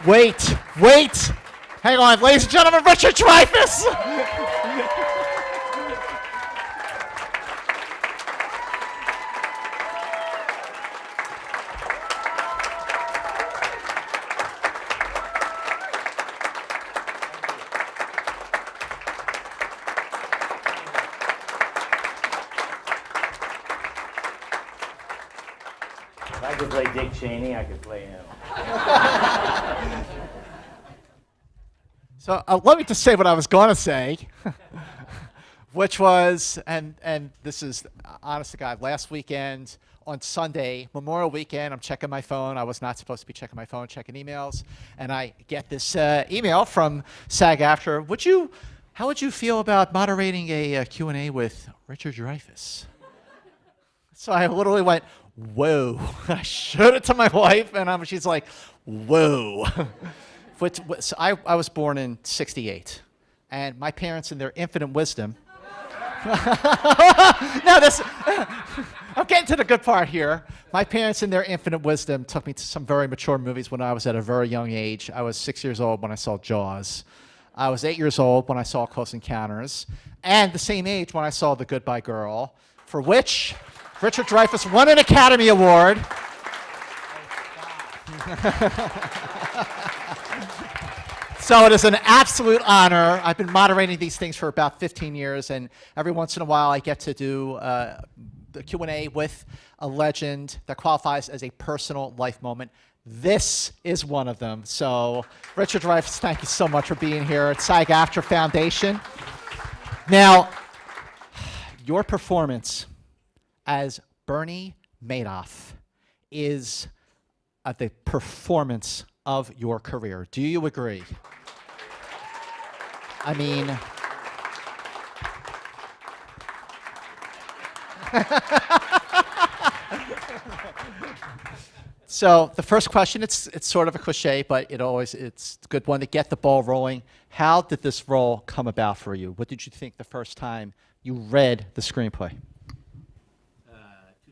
Wait, wait. Hang on, ladies and gentlemen, Richard Dreyfuss. If I could play Dick Cheney, I could play him. So let me just say what I was going to say, which was, and this is honest to God, last weekend on Sunday, Memorial Weekend, I'm checking my phone. I was not supposed to be checking my phone, checking emails, and I get this email from SAG-AFTRA. How would you feel about moderating a Q&A with Richard Dreyfuss? So I literally went, whoa. I showed it to my wife, and she's like, whoa. I was born in '68, and my parents, in their infinite wisdom, I'm getting to the good part here. My parents, in their infinite wisdom, took me to some very mature movies when I was at a very young age. I was 6 years old when I saw Jaws. I was 8 years old when I saw Close Encounters, and the same age when I saw The Goodbye Girl, for which Richard Dreyfuss won an Academy Award. So it is an absolute honor. I've been moderating these things for about 15 years, and every once in a while I get to do the Q&A with a legend that qualifies as a personal life moment. This is one of them. So Richard Dreyfuss, thank you so much for being here at SAG-AFTRA Foundation. Now, your performance as Bernie Madoff is the performance of your career. Do you agree? I mean, so the first question, it's sort of a cliche, but it's a good one to get the ball rolling. How did this role come about for you? What did you think the first time you read the screenplay? Two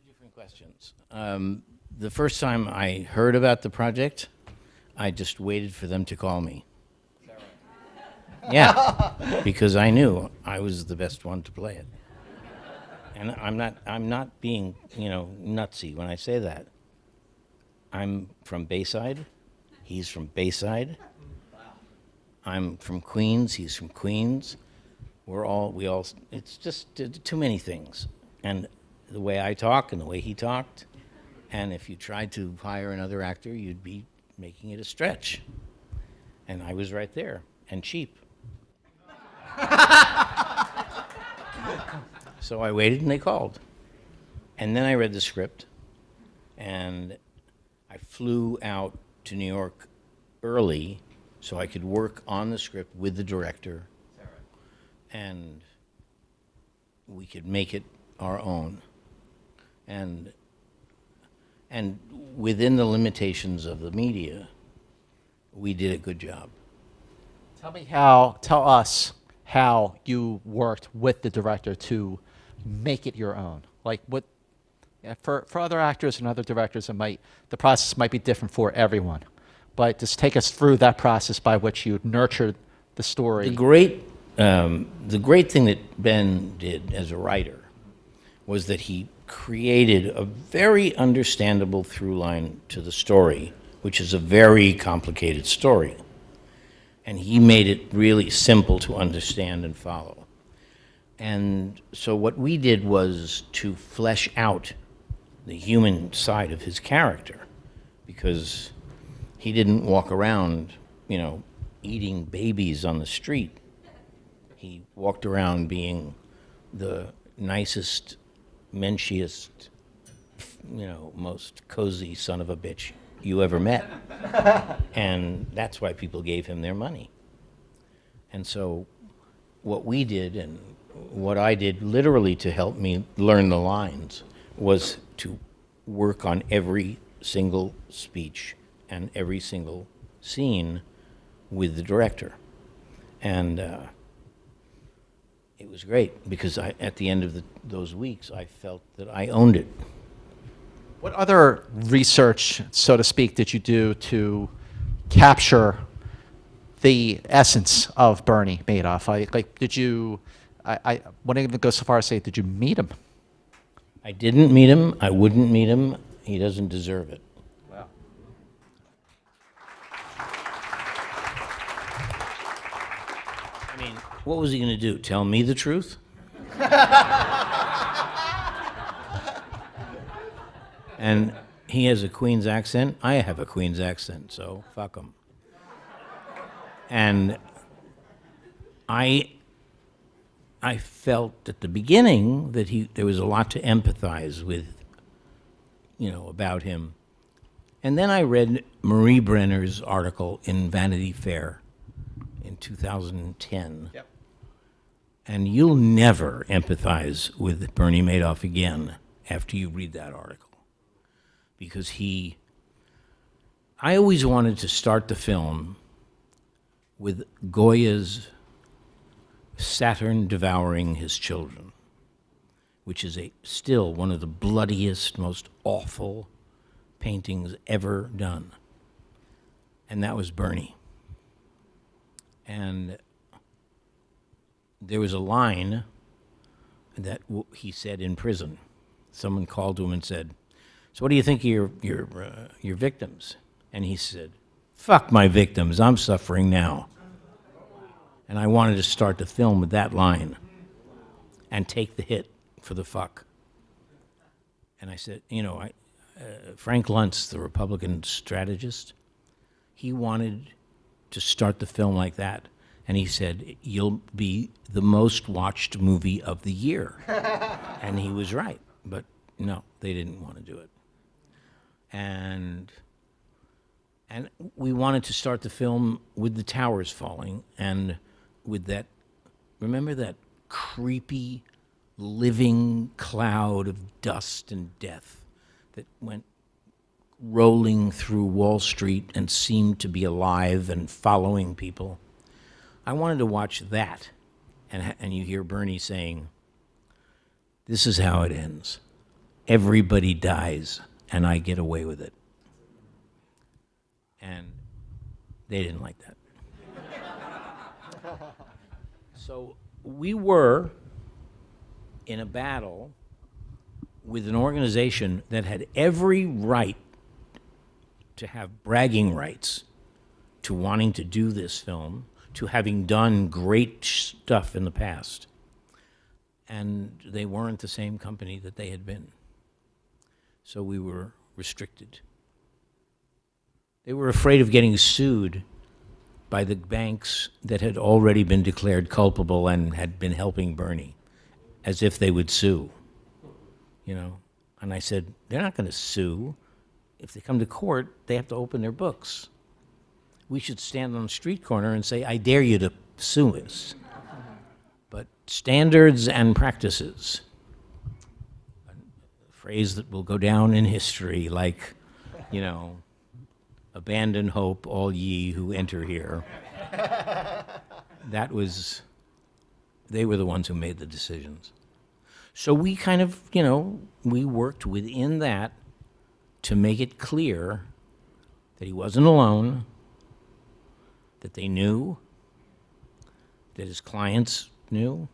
different questions. The first time I heard about the project, I just waited for them to call me. Yeah, because I knew I was the best one to play it. And I'm not being, nutsy when I say that. I'm from Bayside. He's from Bayside. I'm from Queens. He's from Queens. It's just too many things. And the way I talk and the way he talked, and if you tried to hire another actor, you'd be making it a stretch. And I was right there, and cheap. So I waited, and they called. And then I read the script, and I flew out to New York early so I could work on the script with the director, and we could make it our own. And within the limitations of the media, we did a good job. Tell us how you worked with the director to make it your own. Like for other actors and other directors, the process might be different for everyone. But just take us through that process by which you nurtured the story. The great thing that Ben did as a writer was that he created a very understandable through line to the story, which is a very complicated story. And he made it really simple to understand and follow. And so what we did was to flesh out the human side of his character, because he didn't walk around, eating babies on the street. He walked around being the nicest, menschiest, most cozy son of a bitch you ever met. And that's why people gave him their money. And so what we did, and what I did literally to help me learn the lines, was to work on every single speech and every single scene with the director. And it was great, because at the end of those weeks, I felt that I owned it. What other research, so to speak, did you do to capture the essence of Bernie Madoff? Did you? I wouldn't even go so far as to say, did you meet him? I didn't meet him. I wouldn't meet him. He doesn't deserve it. Wow. I mean, what was he going to do? Tell me the truth? And he has a Queen's accent. I have a Queen's accent, so fuck him. And I felt at the beginning that there was a lot to empathize with, about him. And then I read Marie Brenner's article in Vanity Fair in 2010. Yep. And you'll never empathize with Bernie Madoff again after you read that article. Because I always wanted to start the film with Goya's Saturn devouring his children, which is still one of the bloodiest, most awful paintings ever done. And that was Bernie. And there was a line that he said in prison. Someone called to him and said, "So what do you think of your victims?" And he said, "Fuck my victims, I'm suffering now." And I wanted to start the film with that line and take the hit for the fuck. And I said, Frank Luntz, the Republican strategist, he wanted to start the film like that. And he said, "You'll be the most watched movie of the year." And he was right. But no, they didn't want to do it. And we wanted to start the film with the towers falling and with that, remember that creepy living cloud of dust and death that went rolling through Wall Street and seemed to be alive and following people? I wanted to watch that, and you hear Bernie saying, "This is how it ends. Everybody dies, and I get away with it." And they didn't like that. So we were in a battle with an organization that had every right to have bragging rights to wanting to do this film, to having done great stuff in the past. And they weren't the same company that they had been. So we were restricted. They were afraid of getting sued by the banks that had already been declared culpable and had been helping Bernie, as if they would sue, And I said, they're not going to sue. If they come to court, they have to open their books. We should stand on the street corner and say, "I dare you to sue us." But standards and practices, a phrase that will go down in history, like, "Abandon hope, all ye who enter here." They were the ones who made the decisions. So we kind of, we worked within that to make it clear that he wasn't alone, that they knew, that his clients knew,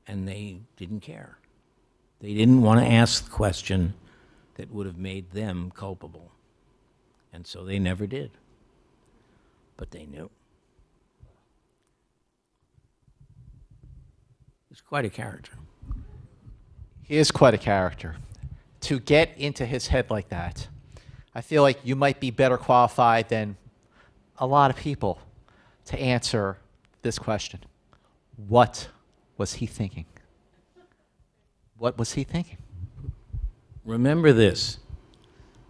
and they didn't care. They didn't want to ask the question that would have made them culpable. And so they never did. But they knew. He's quite a character. He is quite a character. To get into his head like that, I feel like you might be better qualified than a lot of people to answer this question. What was he thinking? What was he thinking? Remember this.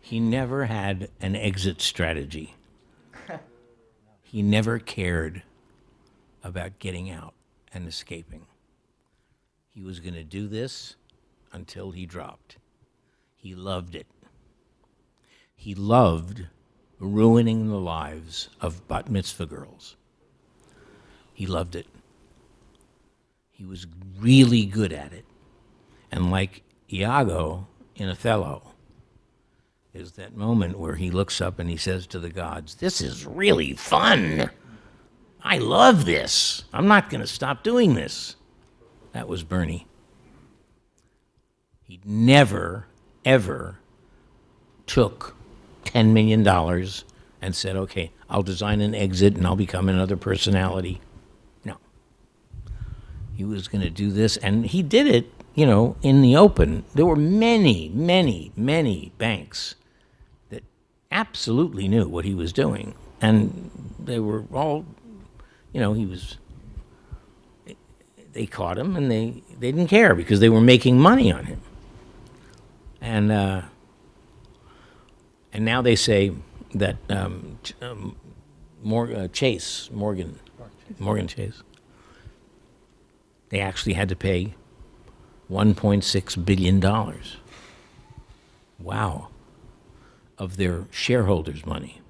He never had an exit strategy. He never cared about getting out and escaping. He was going to do this until he dropped. He loved it. He loved ruining the lives of bat mitzvah girls. He loved it. He was really good at it. And like Iago in Othello, is that moment where he looks up and he says to the gods, "This is really fun. I love this. I'm not going to stop doing this." That was Bernie. He never, ever took $10 million and said, "Okay, I'll design an exit and I'll become another personality." No. He was going to do this, and he did it, in the open. There were many, many, many banks that absolutely knew what he was doing, and they were all, they caught him, and they didn't care because they were making money on him. And now they say that Morgan Chase, they actually had to pay $1.6 billion. Wow. Of their shareholders' money.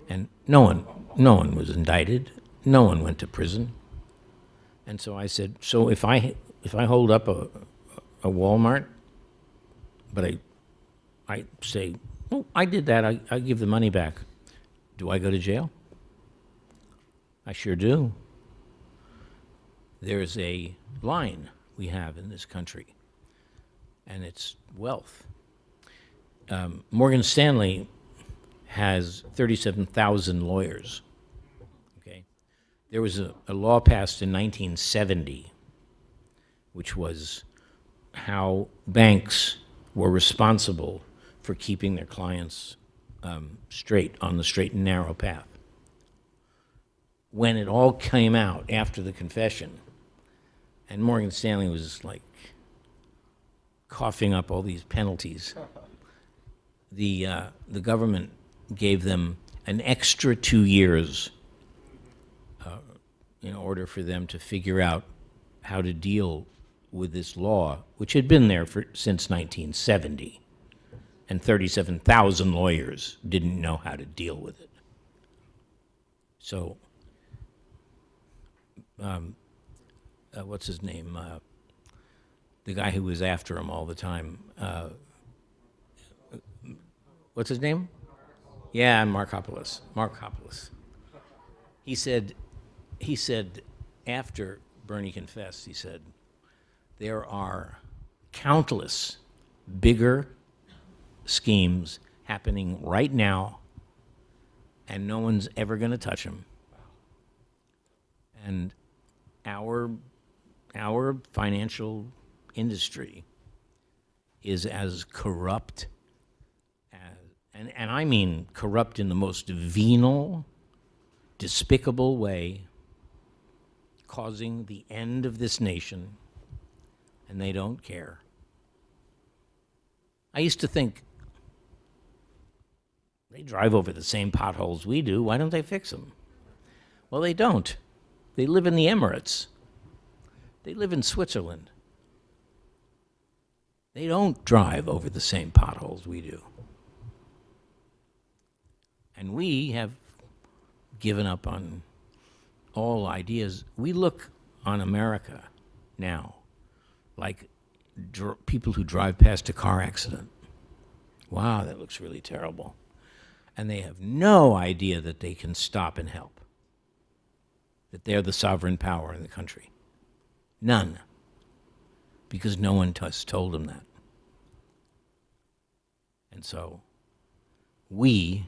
And no one was indicted. No one went to prison. And so I said, so if I hold up a Walmart, but I say, "Oh, I did that. I give the money back. Do I go to jail?" I sure do. There's a line we have in this country, and it's wealth. Morgan Stanley has 37,000 lawyers. Okay, there was a law passed in 1970, which was how banks were responsible for keeping their clients straight, on the straight and narrow path. When it all came out after the confession, and Morgan Stanley was like coughing up all these penalties, the government gave them an extra 2 years in order for them to figure out how to deal with this law, which had been there since 1970, and 37,000 lawyers didn't know how to deal with it. So, what's his name? The guy who was after him all the time. What's his name? Yeah, Markopoulos. He said after Bernie confessed, he said, there are countless bigger schemes happening right now, and no one's ever going to touch them. And our financial industry is as corrupt as, and I mean corrupt in the most venal, despicable way, causing the end of this nation, and they don't care. I used to think, they drive over the same potholes we do. Why don't they fix them? Well, they don't. They live in the Emirates. They live in Switzerland. They don't drive over the same potholes we do. And we have given up on all ideas. We look on America now like people who drive past a car accident. Wow, that looks really terrible. And they have no idea that they can stop and help, that they're the sovereign power in the country. None. Because no one has told them that. And so we,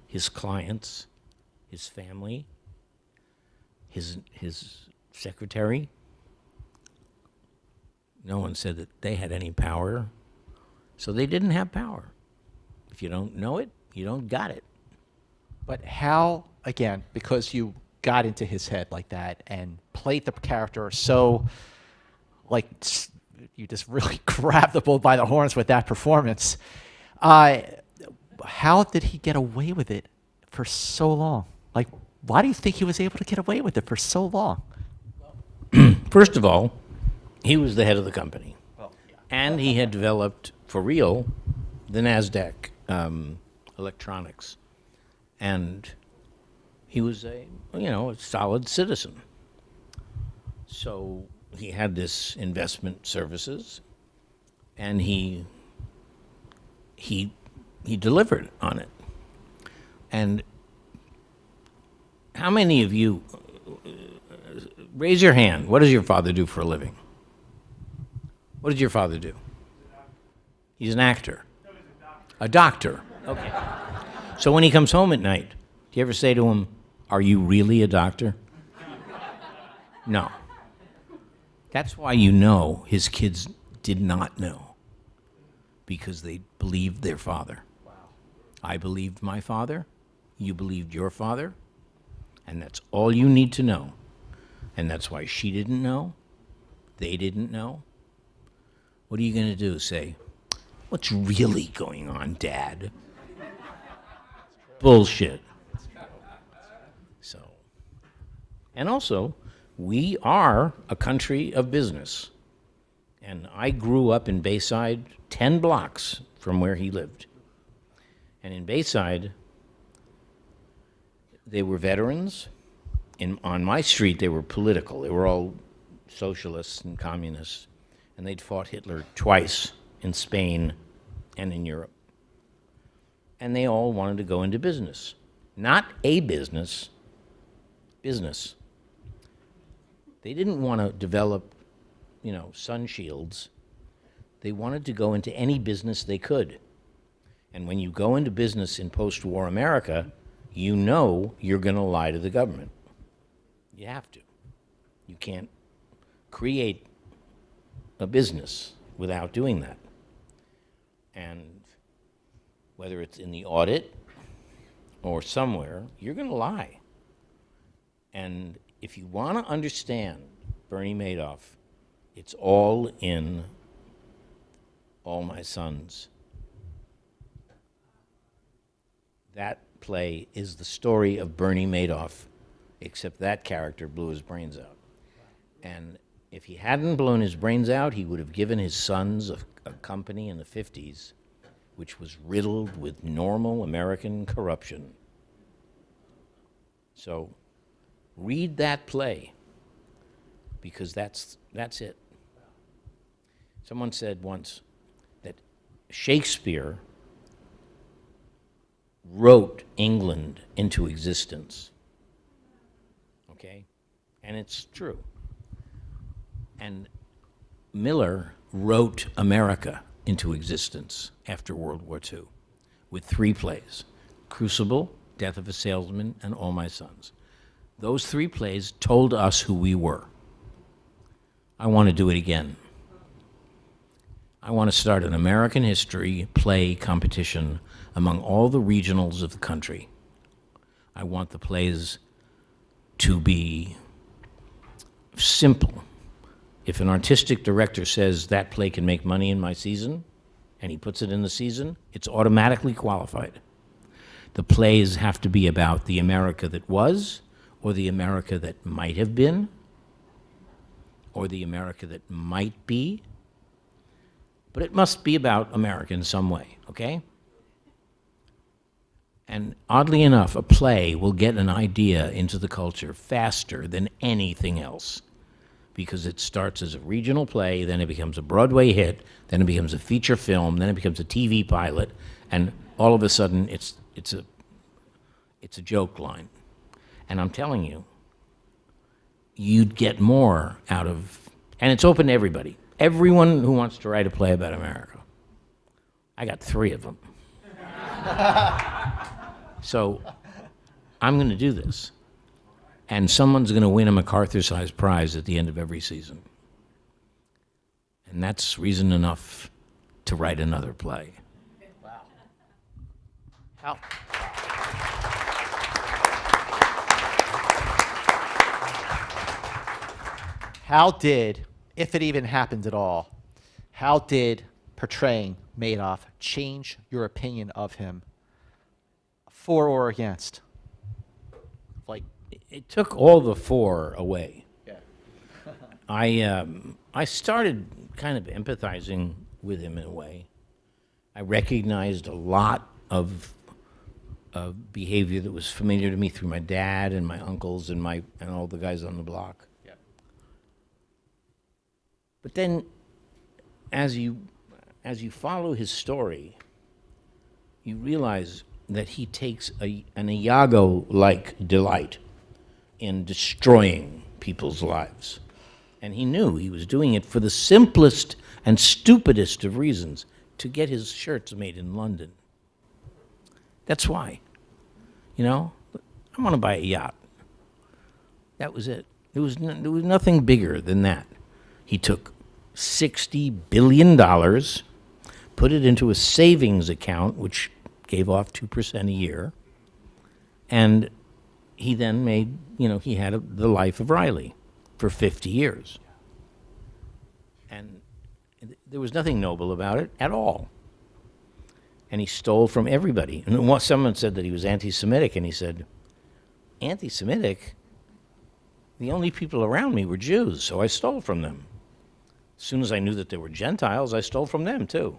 his clients, his family, his secretary, no one said that they had any power, so they didn't have power. If you don't know it, you don't got it. But how, again, because you got into his head like that and played the character so, like, you just really grabbed the bull by the horns with that performance, how did he get away with it for so long? Like, why do you think he was able to get away with it for so long? First of all, he was the head of the company. And he had developed, for real, the NASDAQ electronics. And he was a solid citizen. So he had this investment services, and he he delivered on it. And how many of you, raise your hand, what does your father do for a living? What did your father do? He's an actor. A doctor. Okay. So when he comes home at night, do you ever say to him, "Are you really a doctor?" No. That's why you know his kids did not know, because they believed their father. Wow. I believed my father, you believed your father, and that's all you need to know. And that's why she didn't know, they didn't know. What are you going to do? Say, "What's really going on, Dad?" Bullshit. So, and also, we are a country of business. And I grew up in Bayside, 10 blocks from where he lived. And in Bayside, they were veterans. On my street, they were political. They were all socialists and communists. And they'd fought Hitler twice in Spain and in Europe. And they all wanted to go into business. Not a business, business. They didn't want to develop, sun shields. They wanted to go into any business they could. And when you go into business in post-war America, you know you're going to lie to the government. You have to. You can't create a business without doing that. And whether it's in the audit or somewhere, you're going to lie. And if you want to understand Bernie Madoff, it's all in All My Sons. That play is the story of Bernie Madoff, except that character blew his brains out. And if he hadn't blown his brains out, he would have given his sons a company in the 50s which was riddled with normal American corruption. So read that play, because that's it. Someone said once that Shakespeare wrote England into existence. Okay? And it's true. And Miller wrote America into existence after World War II with 3 plays: Crucible, Death of a Salesman, and All My Sons. Those 3 plays told us who we were. I want to do it again. I want to start an American history play competition among all the regionals of the country. I want the plays to be simple. If an artistic director says that play can make money in my season, and he puts it in the season, it's automatically qualified. The plays have to be about the America that was, or the America that might have been, or the America that might be. But it must be about America in some way, okay? And oddly enough, a play will get an idea into the culture faster than anything else, because it starts as a regional play, then it becomes a Broadway hit, then it becomes a feature film, then it becomes a TV pilot, and all of a sudden it's a joke line. And I'm telling you, you'd get more out of, and it's open to everybody. Everyone who wants to write a play about America. I got 3 of them. So I'm going to do this. And someone's going to win a MacArthur-sized prize at the end of every season. And that's reason enough to write another play. Wow. How did, if it even happened at all, how did portraying Madoff change your opinion of him, for or against? Like, It took all the 4 away. yeah. I started kind of empathizing with him in a way. I recognized a lot of behavior that was familiar to me through my dad and my uncles and all the guys on the block. Yeah. But then, as you follow his story, you realize that he takes an Iago-like delight in destroying people's lives. And he knew he was doing it for the simplest and stupidest of reasons, to get his shirts made in London. That's why. You know, I want to buy a yacht. That was it. There was nothing bigger than that. He took $60 billion, put it into a savings account, which gave off 2% a year, and he then made, he had the life of Riley for 50 years. And there was nothing noble about it at all. And he stole from everybody. And someone said that he was anti-Semitic, and he said, anti-Semitic? The only people around me were Jews, so I stole from them. As soon as I knew that they were Gentiles, I stole from them too.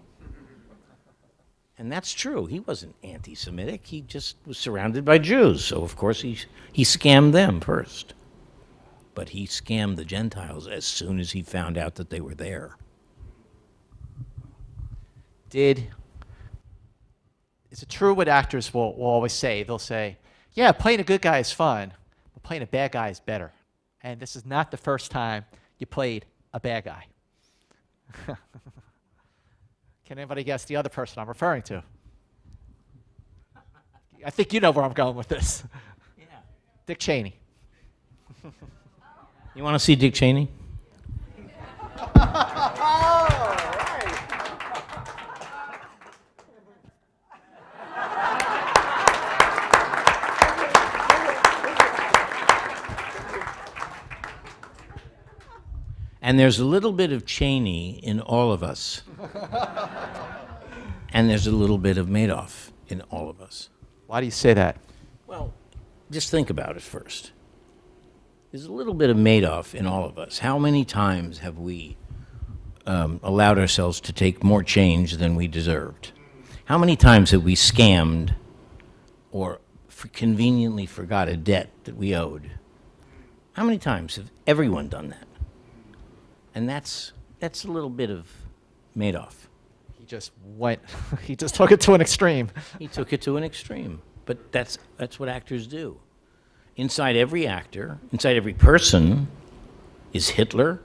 And that's true. He wasn't anti-Semitic. He just was surrounded by Jews. So, of course, he scammed them first. But he scammed the Gentiles as soon as he found out that they were there. Is it true what actors will always say? They'll say, yeah, playing a good guy is fun, but playing a bad guy is better. And this is not the first time you played a bad guy. Can anybody guess the other person I'm referring to? I think you know where I'm going with this. Yeah. Dick Cheney. You want to see Dick Cheney? And there's a little bit of Cheney in all of us. And there's a little bit of Madoff in all of us. Why do you say that? Well, just think about it first. There's a little bit of Madoff in all of us. How many times have we allowed ourselves to take more change than we deserved? How many times have we scammed or conveniently forgot a debt that we owed? How many times have everyone done that? And that's a little bit of Madoff. He just took it to an extreme. He took it to an extreme. But that's what actors do. Inside every actor, inside every person, is Hitler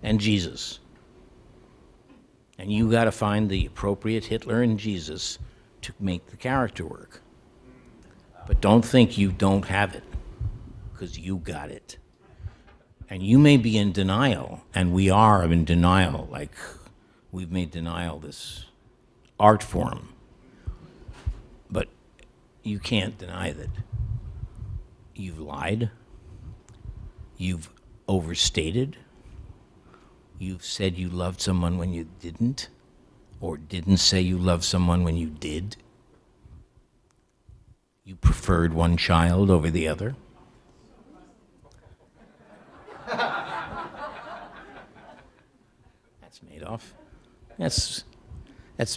and Jesus. And you got to find the appropriate Hitler and Jesus to make the character work. But don't think you don't have it, because you got it. And you may be in denial, and we are in denial, like we've made denial this art form. But you can't deny that you've lied, you've overstated, you've said you loved someone when you didn't, or didn't say you loved someone when you did. You preferred one child over the other. That's Madoff. That's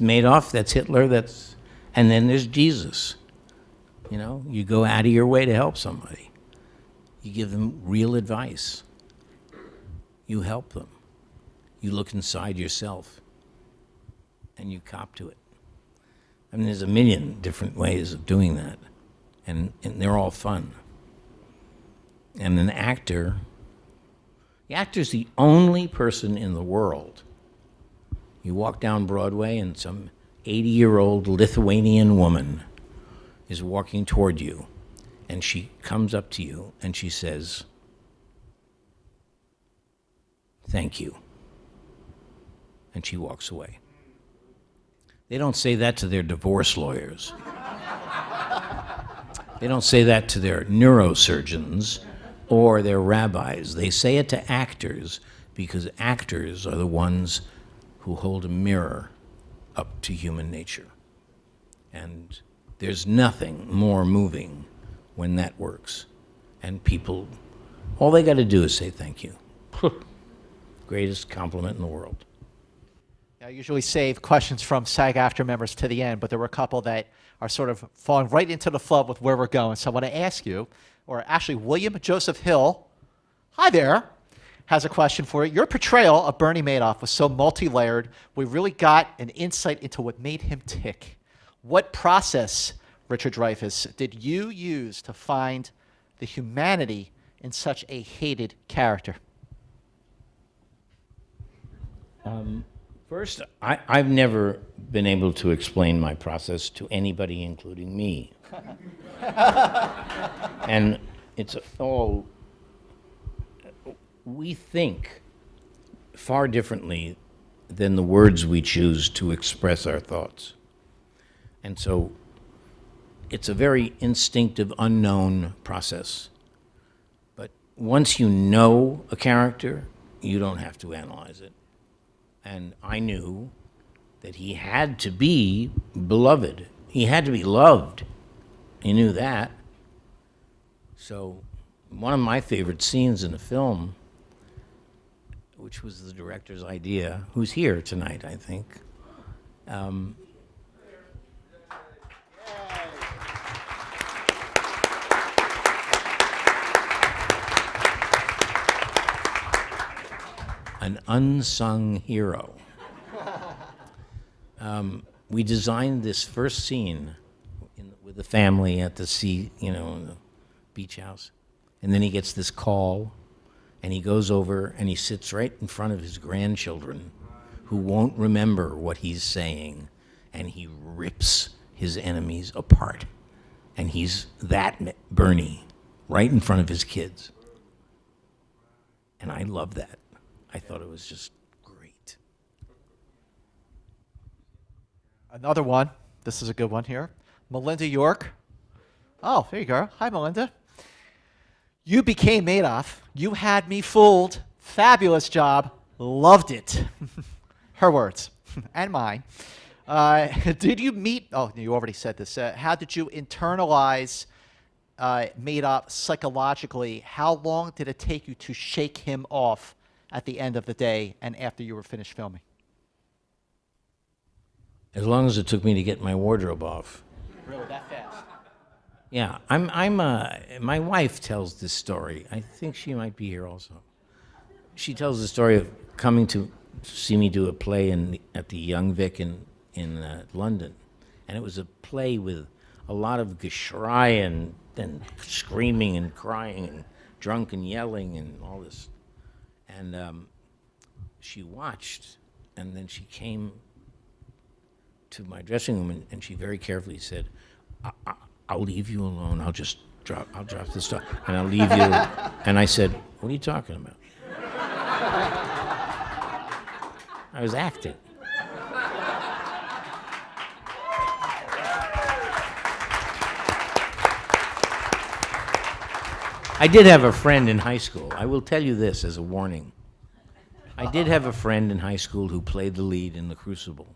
Madoff, that's Hitler, and then there's Jesus. You go out of your way to help somebody. You give them real advice. You help them. You look inside yourself, and you cop to it. I mean, there's a million different ways of doing that, and they're all fun. And the actor's the only person in the world. You walk down Broadway, and some 80-year-old Lithuanian woman is walking toward you, and she comes up to you, and she says, "Thank you." And she walks away. They don't say that to their divorce lawyers. They don't say that to their neurosurgeons or their rabbis. They say it to actors, because actors are the ones who hold a mirror up to human nature. And there's nothing more moving when that works. And people, all they got to do is say thank you. Greatest compliment in the world. I usually save questions from SAG-AFTRA members to the end, but there were a couple that are sort of falling right into the flow with where we're going. So I want to ask you, or actually William Joseph Hill, hi there, has a question for you. Your portrayal of Bernie Madoff was so multi-layered, we really got an insight into what made him tick. What process, Richard Dreyfuss, did you use to find the humanity in such a hated character? First, I've never been able to explain my process to anybody, including me. And it's all, we think far differently than the words we choose to express our thoughts. And so it's a very instinctive, unknown process. But once you know a character, you don't have to analyze it. And I knew that he had to be beloved. He had to be loved. He knew that. So one of my favorite scenes in the film, which was the director's idea, who's here tonight, I think, an unsung hero. We designed this first scene with the family at the sea, in the beach house. And then he gets this call, and he goes over and he sits right in front of his grandchildren who won't remember what he's saying, and he rips his enemies apart. And he's that Bernie right in front of his kids. And I love that. I thought it was just great. Another one. This is a good one here. Melinda York. Oh, there you go. Hi, Melinda. You became Madoff. You had me fooled. Fabulous job. Loved it. Her words and mine. Did you meet? Oh, you already said this. How did you internalize Madoff psychologically? How long did it take you to shake him off at the end of the day and after you were finished filming? As long as it took me to get my wardrobe off. Really, that fast? Yeah, my wife tells this story. I think she might be here also. She tells the story of coming to see me do a play at the Young Vic in London. And it was a play with a lot of geschrei and screaming and crying and drunk and yelling and all this. And she watched, and then she came to my dressing room, and she very carefully said, I'll leave you alone. I'll drop this stuff, and I'll leave you. And I said, what are you talking about? I was acting. I did have a friend in high school. I will tell you this as a warning. I did have a friend in high school who played the lead in The Crucible.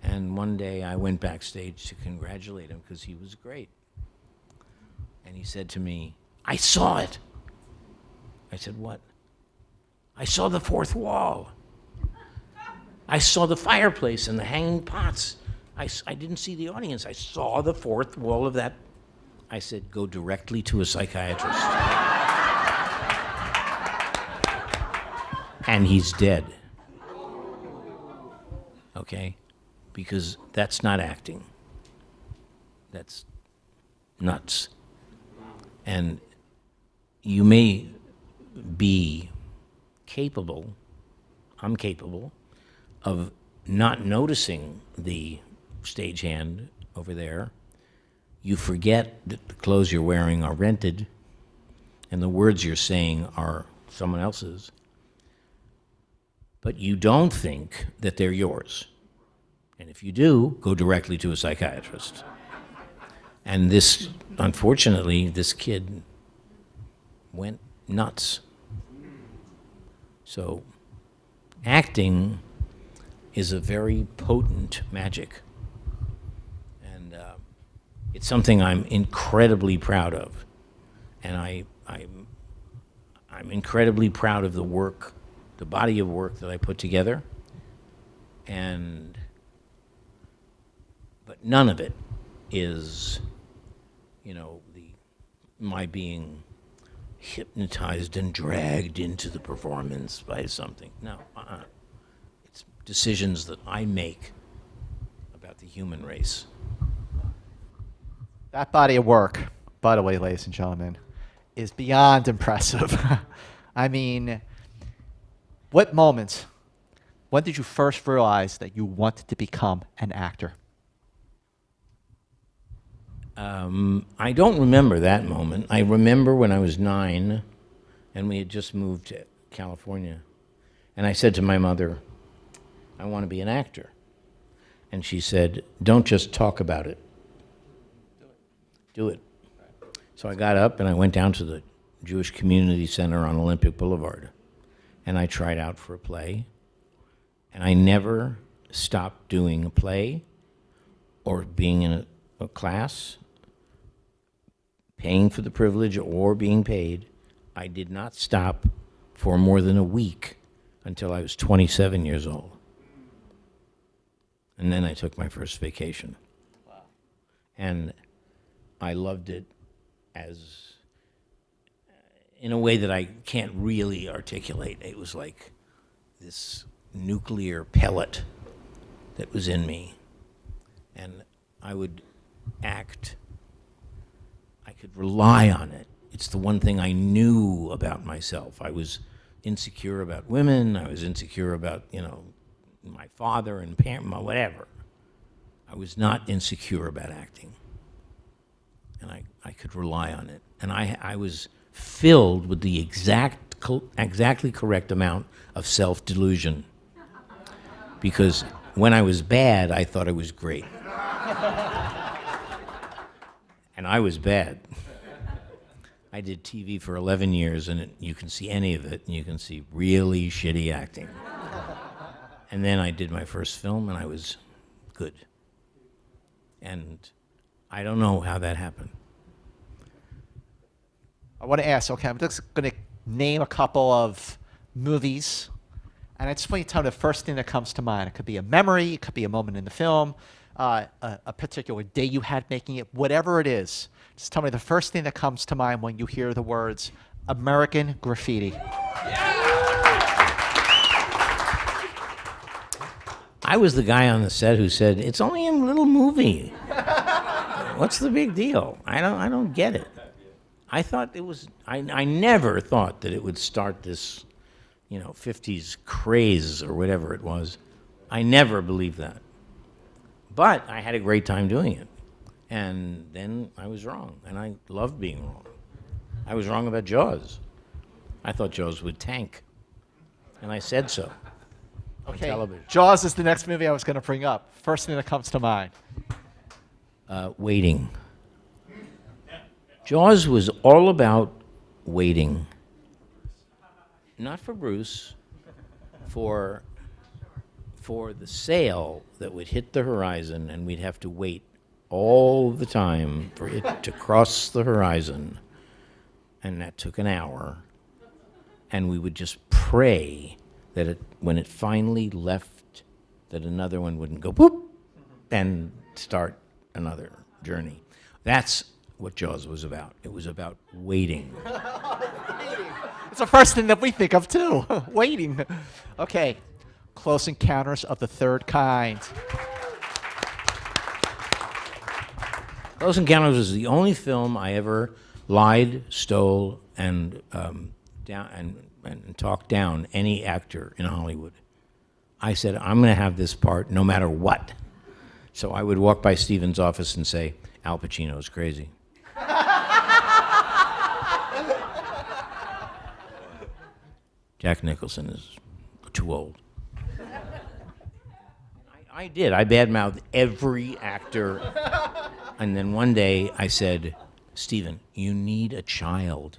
And one day I went backstage to congratulate him because he was great. And he said to me, I saw it. I said, what? I saw the fourth wall. I saw the fireplace and the hanging pots. I didn't see the audience. I saw the fourth wall of that. I said, go directly to a psychiatrist. And he's dead. Okay? Because that's not acting. That's nuts. And you may be capable, I'm capable, of not noticing the stagehand over there. You forget that the clothes you're wearing are rented and the words you're saying are someone else's. But you don't think that they're yours. And if you do, go directly to a psychiatrist. And this, unfortunately, this kid went nuts. So acting is a very potent magic. And it's something I'm incredibly proud of. And I'm incredibly proud of the work, the body of work that I put together. But none of it is, my being hypnotized and dragged into the performance by something. No, It's decisions that I make about about the human race. That body of work, by the way, ladies and gentlemen, is beyond impressive. I mean, what moment, when did you first realize that you wanted to become an actor? I don't remember that moment. I remember when I was 9 and we had just moved to California. And I said to my mother, I want to be an actor. And she said, don't just talk about it. Do it. So I got up and I went down to the Jewish Community Center on Olympic Boulevard. And I tried out for a play. And I never stopped doing a play or being in a class, paying for the privilege or being paid. I did not stop for more than a week until I was 27 years old. And then I took my first vacation. Wow. And I loved it as, in a way that I can't really articulate. It was like this nuclear pellet that was in me. And I would act. I could rely on it. It's the one thing I knew about myself. I was insecure about women. I was insecure about, my father and whatever. I was not insecure about acting. And I could rely on it. And I was filled with the exactly correct amount of self-delusion. Because when I was bad, I thought I was great. And I was bad. I did TV for 11 years, and you can see any of it, and you can see really shitty acting. And then I did my first film, and I was good. And I don't know how that happened. I want to ask, okay, I'm just going to name a couple of movies, and I just want you to tell me the first thing that comes to mind. It could be a memory, it could be a moment in the film, a particular day you had making it, whatever it is. Just tell me the first thing that comes to mind when you hear the words American Graffiti. I was the guy on the set who said, it's only a little movie. What's the big deal? I don't get it. I thought it was, I never thought that it would start this, 50s craze or whatever it was. I never believed that. But I had a great time doing it. And then I was wrong, and I loved being wrong. I was wrong about Jaws. I thought Jaws would tank, and I said so on television. Jaws is the next movie I was going to bring up. First thing that comes to mind. Waiting. Jaws was all about waiting. Not for Bruce, for the sail that would hit the horizon, and we'd have to wait all the time for it to cross the horizon. And that took an hour. And we would just pray that when it finally left, that another one wouldn't go boop and start another journey. That's what Jaws was about. It was about waiting. It's the first thing that we think of, too. Waiting. Okay. Close Encounters of the Third Kind. Close Encounters was the only film I ever lied, stole, and talked down any actor in Hollywood. I said, I'm going to have this part no matter what. So I would walk by Steven's office and say, Al Pacino's crazy. Jack Nicholson is too old. I did. I badmouthed every actor. And then one day I said, Steven, you need a child.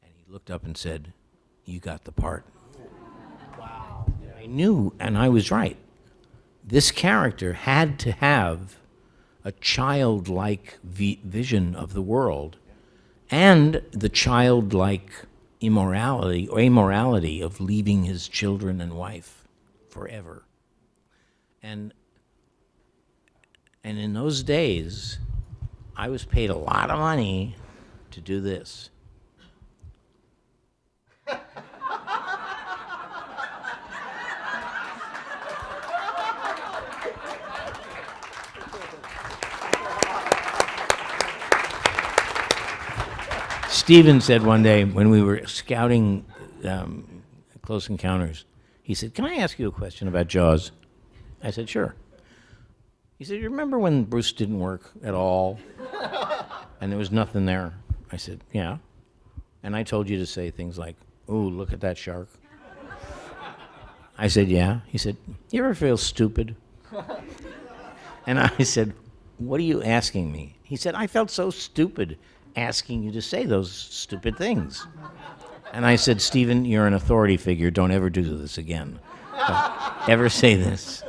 And he looked up and said, you got the part. Wow. I knew, and I was right. This character had to have a childlike vision of the world and the childlike amorality of leaving his children and wife forever. And in those days, I was paid a lot of money to do this. Steven said one day when we were scouting Close Encounters, he said, "Can I ask you a question about Jaws?" I said, "Sure." He said, "You remember when Bruce didn't work at all and there was nothing there?" I said, "Yeah." "And I told you to say things like, 'Ooh, look at that shark.'" I said, "Yeah." He said, "You ever feel stupid?" And I said, "What are you asking me?" He said, "I felt so stupid asking you to say those stupid things." And I said, "Stephen, you're an authority figure. Don't ever do this again. Don't ever say this."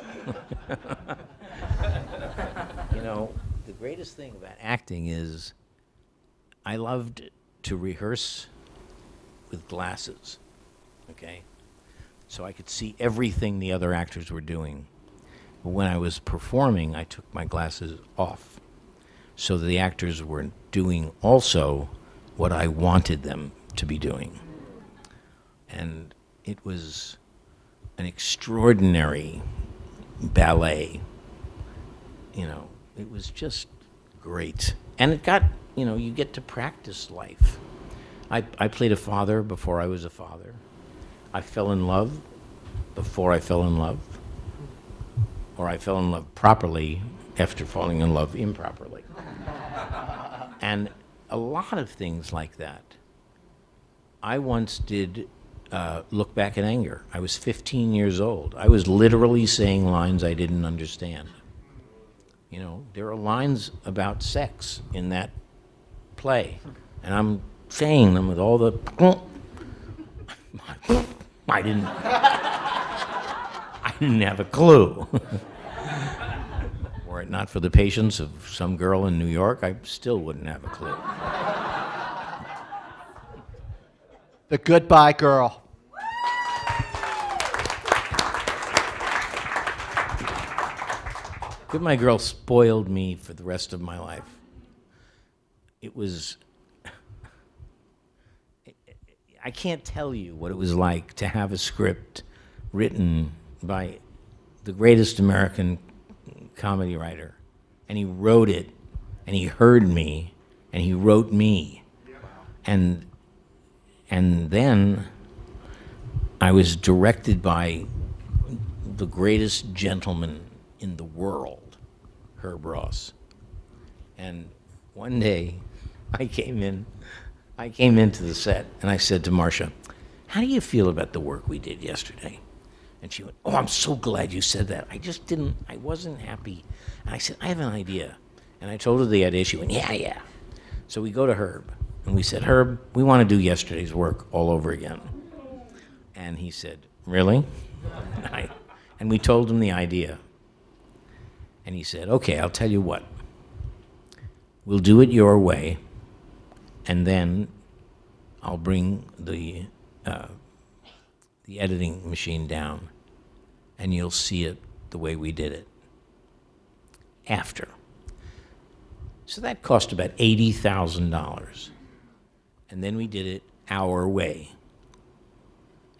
You know, the greatest thing about acting is I loved to rehearse with glasses, okay? So I could see everything the other actors were doing. But when I was performing, I took my glasses off so the actors were doing also what I wanted them to be doing. And it was an extraordinary ballet. You know, it was just great. And it got, you know, you get to practice life. I played a father before I was a father. I fell in love before I fell in love. Or I fell in love properly after falling in love improperly. And a lot of things like that. I once did Look Back in Anger. I was 15 years old. I was literally saying lines I didn't understand. You know, there are lines about sex in that play, and I'm saying them with all the I didn't have a clue. Were it not for the patience of some girl in New York, I still wouldn't have a clue. The Goodbye Girl. Goodbye Girl spoiled me for the rest of my life. It was, I can't tell you what it was like to have a script written by the greatest American comedy writer. And he wrote it, and he heard me, and he wrote me. And then I was directed by the greatest gentleman in the world, Herb Ross. And one day, I came into the set, and I said to Marcia, "How do you feel about the work we did yesterday?" And she went, "Oh, I'm so glad you said that. I wasn't happy." And I said, "I have an idea." And I told her the idea. She went, yeah. So we go to Herb, and we said, "Herb, we want to do yesterday's work all over again." And he said, "Really?" And we told him the idea. And he said, "Okay, I'll tell you what. We'll do it your way, and then I'll bring the editing machine down, and you'll see it the way we did it after." So that cost about $80,000. And then we did it our way.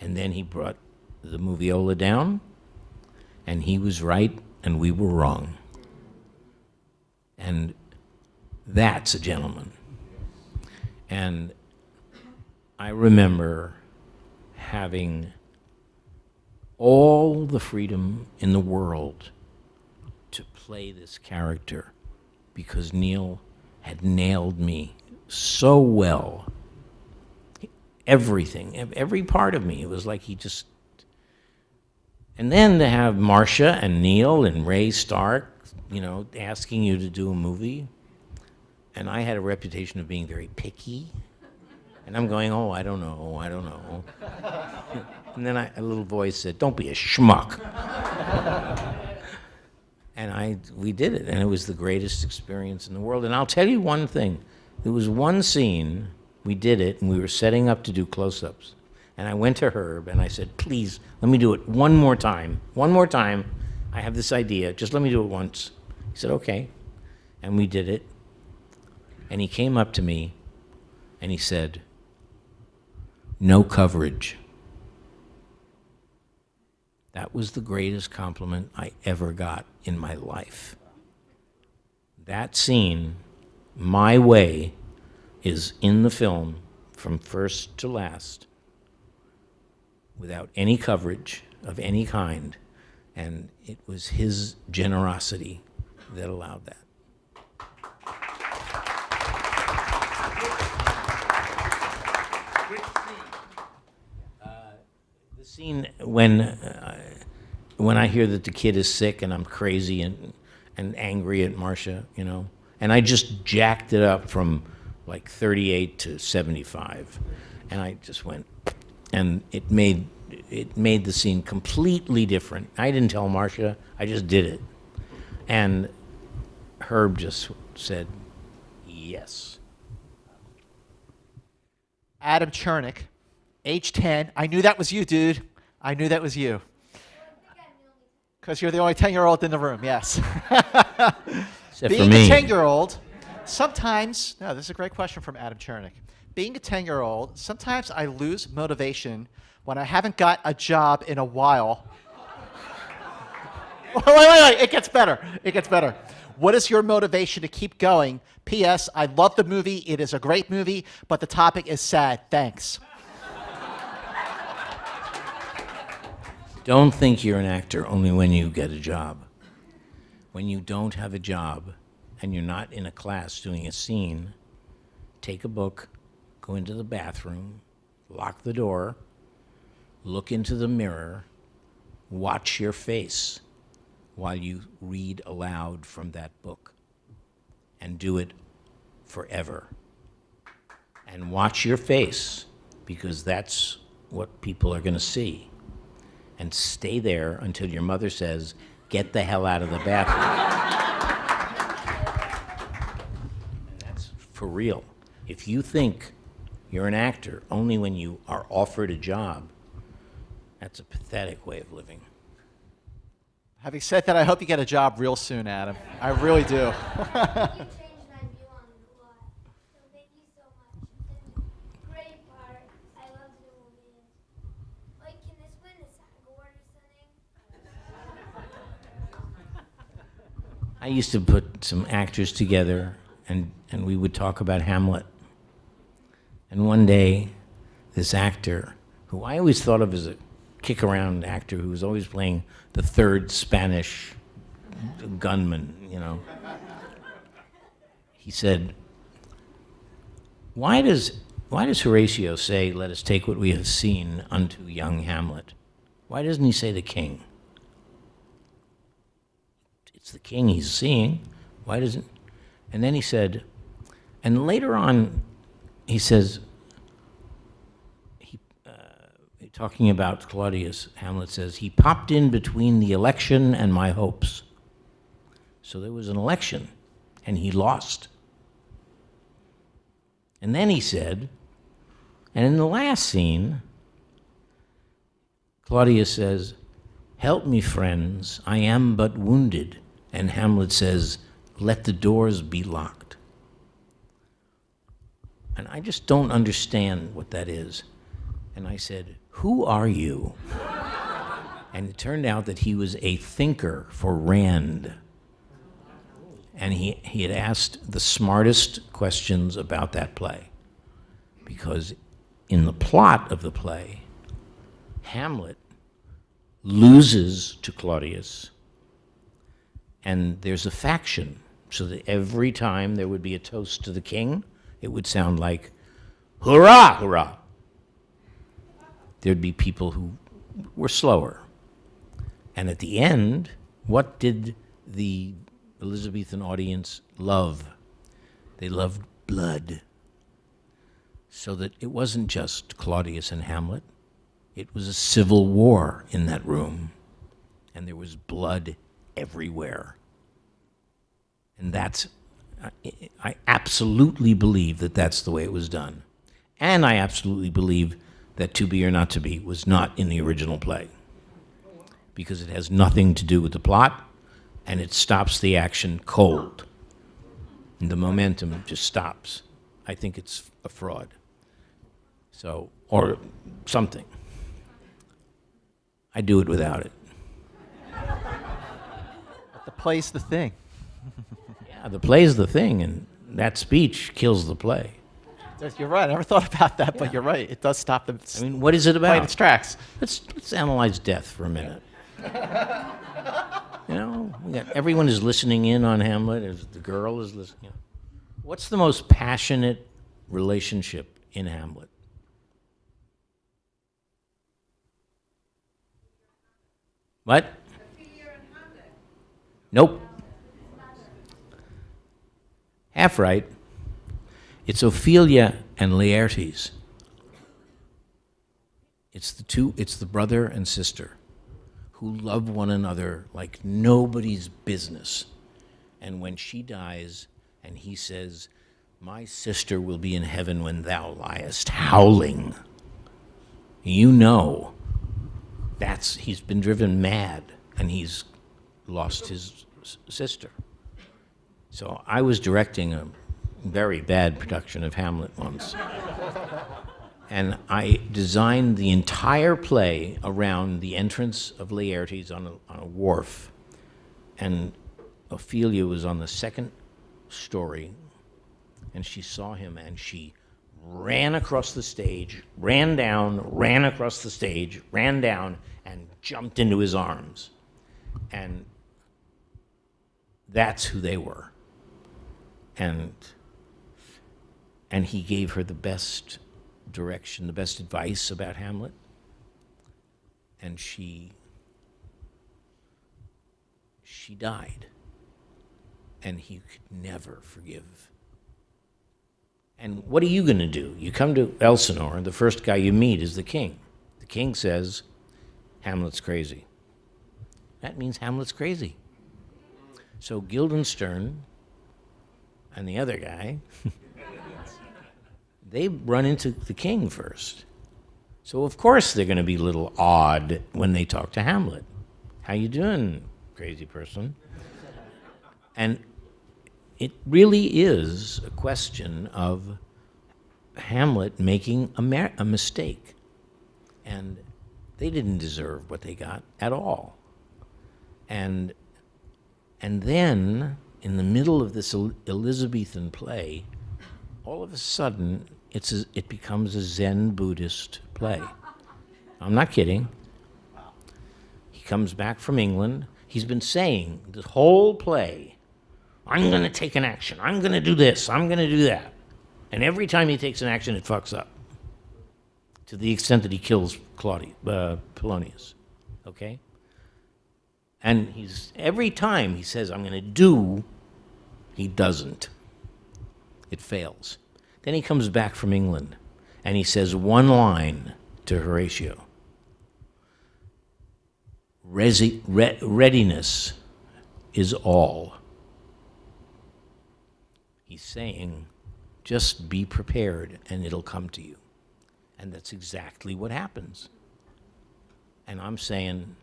And then he brought the moviola down, and he was right, and we were wrong. And that's a gentleman. And I remember having all the freedom in the world to play this character because Neil had nailed me so well. Everything, every part of me, it was like he just... And then to have Marcia and Neil and Ray Stark, you know, asking you to do a movie. And I had a reputation of being very picky. And I'm going, "Oh, I don't know. And then a little voice said, "Don't be a schmuck." And we did it, and it was the greatest experience in the world. And I'll tell you one thing. There was one scene, we did it, and we were setting up to do close-ups. And I went to Herb, and I said, "Please, let me do it one more time. One more time. I have this idea. Just let me do it once." He said, "Okay." And we did it. And he came up to me, and he said, "No coverage." That was the greatest compliment I ever got in my life. That scene, my way, is in the film, from first to last without any coverage of any kind, and it was his generosity that allowed that. The scene when I hear that the kid is sick and I'm crazy and angry at Marcia, you know, and I just jacked it up from like 38 to 75, and I just went, and it made the scene completely different. I didn't tell Marcia, I just did it, and Herb just said yes. Adam Chernick, age 10. I knew that was you, dude. I knew that was you. Because you're the only 10-year-old in the room, yes. Except Being for me. a 10-year-old, sometimes, no, this is a great question from Adam Chernick. Being a 10-year-old, sometimes I lose motivation when I haven't got a job in a while. Wait, it gets better. It gets better. What is your motivation to keep going? P.S. I love the movie. It is a great movie, but the topic is sad. Thanks. Don't think you're an actor only when you get a job. When you don't have a job and you're not in a class doing a scene, take a book, go into the bathroom, lock the door, look into the mirror, watch your face while you read aloud from that book, and do it forever. And watch your face, because that's what people are going to see. And stay there until your mother says, "Get the hell out of the bathroom." And that's for real. If you think you're an actor only when you are offered a job, that's a pathetic way of living. Having said that, I hope you get a job real soon, Adam. I really do. You changed my view on it a lot. So thank you so much. And great part. I love the movie. Like, can this win a SAG award or something? I used to put some actors together, and we would talk about Hamlet. And one day, this actor, who I always thought of as a kick-around actor who was always playing the third Spanish gunman, you know, he said, why does Horatio say, "Let us take what we have seen unto young Hamlet"? Why doesn't he say the king? It's the king he's seeing. Why doesn't? And then he said, and later on, he says, talking about Claudius, Hamlet says, he popped in between the election and my hopes. So there was an election, and he lost. And then he said, and in the last scene, Claudius says, "Help me, friends, I am but wounded." And Hamlet says, "Let the doors be locked." And I just don't understand what that is. And I said, "Who are you?" And it turned out that he was a thinker for Rand. And he had asked the smartest questions about that play. Because in the plot of the play, Hamlet loses to Claudius, and there's a faction. So that every time there would be a toast to the king, it would sound like, "Hurrah, hurrah." There'd be people who were slower. And at the end, what did the Elizabethan audience love? They loved blood. So that it wasn't just Claudius and Hamlet. It was a civil war in that room. And there was blood everywhere. And I absolutely believe that that's the way it was done. And I absolutely believe that To Be or Not to Be was not in the original play, because it has nothing to do with the plot, and it stops the action cold. And the momentum just stops. I think it's a fraud. So, or something. I do it without it. But the play's the thing. Yeah, the play's the thing, and that speech kills the play. You're right. I never thought about that, but you're right. It does stop them. I mean, what is it Right in about? its tracks. Let's analyze death for a minute. Everyone is listening in on Hamlet, as the girl is listening. What's the most passionate relationship in Hamlet? What? Nope. Half right. It's Ophelia and Laertes. It's the brother and sister who love one another like nobody's business. And when she dies and he says, "My sister will be in heaven when thou liest howling," you know he's been driven mad and he's lost his sister. So I was directing a very bad production of Hamlet once. And I designed the entire play around the entrance of Laertes on a wharf. And Ophelia was on the second story, and she saw him, and she ran across the stage, ran down, ran across the stage, ran down, and jumped into his arms. And that's who they were. And he gave her the best direction, the best advice about Hamlet. And she died. And he could never forgive. And what are you going to do? You come to Elsinore, and the first guy you meet is the king. The king says, Hamlet's crazy. That means Hamlet's crazy. So Guildenstern and the other guy, they run into the king first. So of course they're going to be a little odd when they talk to Hamlet. How you doing, crazy person? And it really is a question of Hamlet making a mistake. And they didn't deserve what they got at all. And then, in the middle of this Elizabethan play, all of a sudden, it becomes a Zen Buddhist play. I'm not kidding. He comes back from England. He's been saying the whole play, I'm going to take an action. I'm going to do this. I'm going to do that. And every time he takes an action, it fucks up. To the extent that he kills Polonius. Okay? And every time he says, I'm going to do, he doesn't. It fails. Then he comes back from England, and he says one line to Horatio. Readiness is all. He's saying, just be prepared, and it'll come to you. And that's exactly what happens. And I'm saying,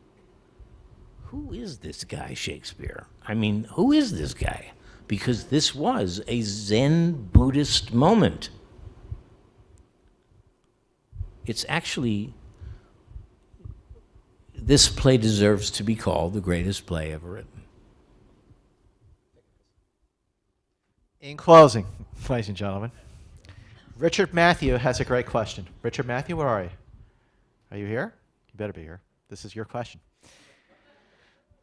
who is this guy, Shakespeare? I mean, who is this guy? Because this was a Zen Buddhist moment. It's actually, this play deserves to be called the greatest play ever written. In closing, ladies and gentlemen, Richard Matthew has a great question. Richard Matthew, where are you? Are you here? You better be here. This is your question.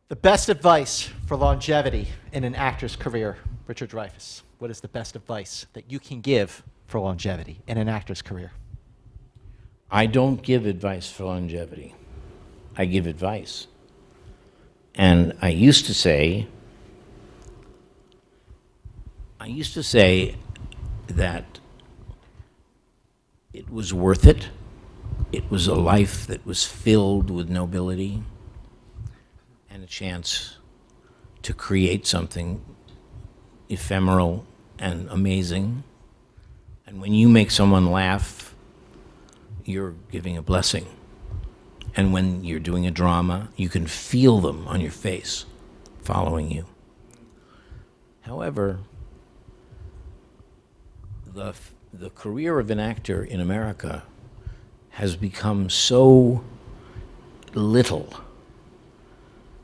The best advice for longevity in an actor's career, Richard Dreyfuss. What is the best advice that you can give for longevity in an actor's career? I don't give advice for longevity. I give advice. And I used to say that it was worth it. It was a life that was filled with nobility and a chance to create something ephemeral and amazing. And when you make someone laugh, you're giving a blessing. And when you're doing a drama, you can feel them on your face following you. However, the career of an actor in America has become so little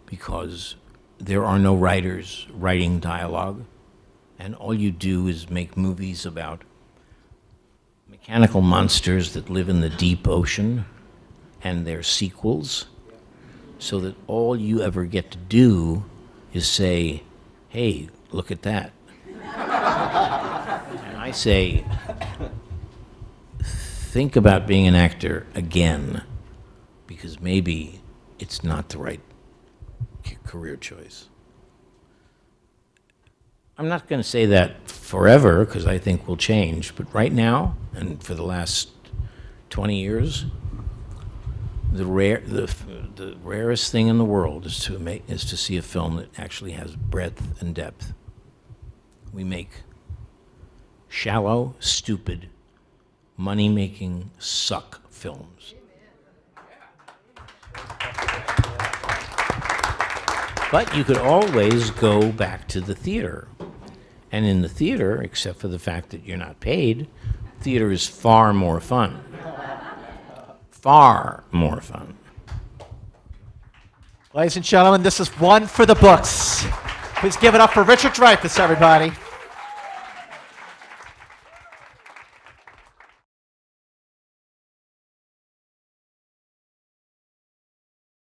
because there are no writers writing dialogue, and all you do is make movies about mechanical monsters that live in the deep ocean and their sequels, so that all you ever get to do is say, hey, look at that. And I say, think about being an actor again, because maybe it's not the right career choice. I'm not going to say that forever, because I think we'll change, but right now, and for the last 20 years, the rarest thing in the world is to see a film that actually has breadth and depth. We make shallow, stupid, money-making suck films. But you could always go back to the theater. And in the theater, except for the fact that you're not paid, theater is far more fun. Far more fun. Ladies and gentlemen, this is one for the books. Please give it up for Richard Dreyfuss, everybody.